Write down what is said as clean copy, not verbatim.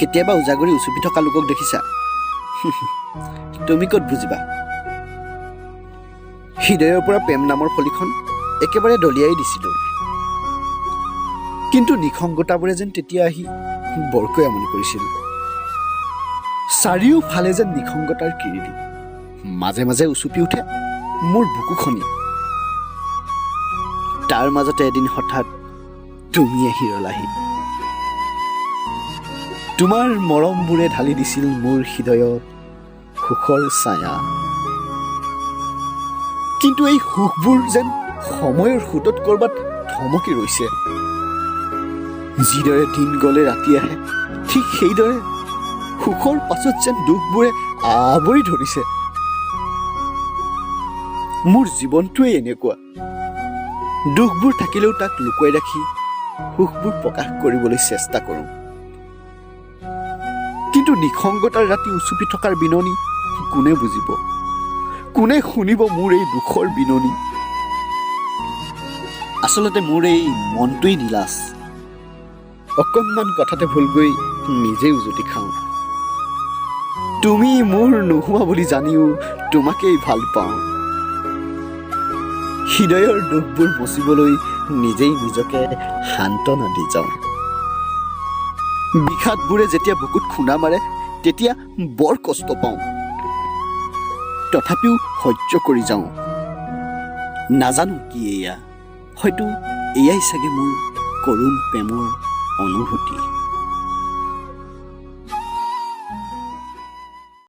কেতিয়াবা উজাগৰি উচুপি থকা লোকক দেখিছা? তুমি ক'ত বুজিবা? হৃদয়ৰ পৰা প্ৰেম নামৰ ফলিখন একেবাৰে দলিয়াই দিছিলোঁ, কিন্তু নিসংগতাবোৰে যেন তেতিয়া আহি বৰকৈ আমনি কৰিছিল। চাৰিওফালে যেন নিসংগতাৰ কিৰিলি, মাজে মাজে উচুপি উঠে মোৰ বুকুখনি। তাৰ মাজতে এদিন হঠাৎ তুমি আহি ৰলাহি। তোমাৰ মৰমবোৰে ঢালি দিছিল মোৰ হৃদয়ত সুখৰ ছায়া। কিন্তু এই সুখবোৰ যেন সময়ৰ সোঁতত ক'ৰবাত থমকি ৰৈছে। যিদৰে দিন গ'লে ৰাতি আহে, ঠিক সেইদৰে সুখৰ পাছত যেন দুখবোৰে আৱৰি ধৰিছে। মোৰ জীৱনটোৱেই এনেকুৱা, দুখবোৰ থাকিলেও তাক লুকুৱাই ৰাখি সুখবোৰ প্ৰকাশ কৰিবলৈ চেষ্টা কৰোঁ। কিন্তু নিসংগতাৰ ৰাতি উচুপি থকাৰ বিননি কোনে বুজিব? কোনে শুনিব মোৰ এই দুখৰ বিননি? আচলতে মোৰ এই মনটোৱেই নিলাজ। অকণমান কথাতে ভুল গৈ নিজেই উজুতি খাওঁ। তুমি মোৰ নোহোৱা বুলি জানিও তোমাকেই ভাল পাওঁ। হৃদয়ৰ দুখবোৰ মচিবলৈ নিজেই নিজকে সান্তনা দি যাওঁ। বিষাদবোৰে যেতিয়া বুকুত খুন্দা মাৰে, তেতিয়া বৰ কষ্ট পাওঁ। তথাপিও সহ্য কৰি যাওঁ। নাজানো কি এয়া, হয়তো এয়াই চাগে মোৰ কৰুণ প্ৰেমৰ অনুভূতি।